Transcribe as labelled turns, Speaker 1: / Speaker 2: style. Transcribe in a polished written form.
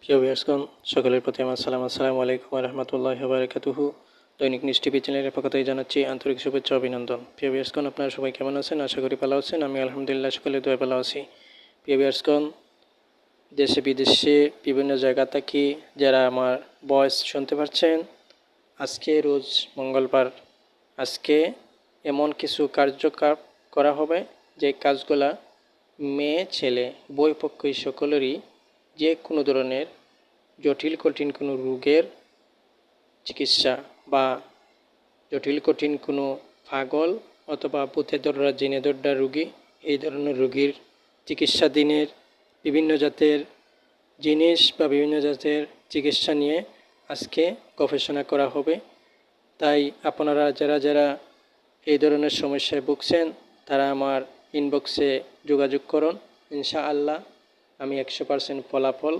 Speaker 1: প্রিয় ভিউয়ার্সগণ, সকলের প্রতি আমার সালাম। আসসালামু আলাইকুম ওয়া রাহমাতুল্লাহি ওয়া বারাকাতুহু। দৈনিক নিউজ টিভি চ্যানেলের পক্ষ থেকে জানাচ্ছি আন্তরিক শুভেচ্ছা ও অভিনন্দন। প্রিয় ভিউয়ার্সগণ, আপনারা সবাই কেমন আছেন? আশা করি ভালো আছেন। আমি আলহামদুলিল্লাহ সকলের দোয়ায় ভালো আছি। প্রিয় ভিউয়ার্সগণ, দেশে বিদেশে বিভিন্ন জায়গা থেকে যারা আমার ভয়েস শুনতে পাচ্ছেন, আজকে রোজ মঙ্গলবার, আজকে এমন কিছু কার্যকলাপ করা হবে যে কাজগুলা মেয়ে ছেলে উভয় পক্ষই সকলেরই যে কোনো ধরনের জটিল কঠিন কোনো রোগের চিকিৎসা বা জটিল কঠিন কোনো পাগল অথবা ভূতে ধরা জিনে ধরা রোগী, এই ধরনের রোগীর চিকিৎসাধীনের বিভিন্ন জাতের জিনিস বা বিভিন্ন জাতের চিকিৎসা নিয়ে আজকে গবেষণা করা হবে। তাই আপনারা যারা যারা এই ধরনের সমস্যায় ভুগছেন তারা আমার ইনবক্সে যোগাযোগ করুন। ইনশাআল্লাহ আমি 100% ফলাফল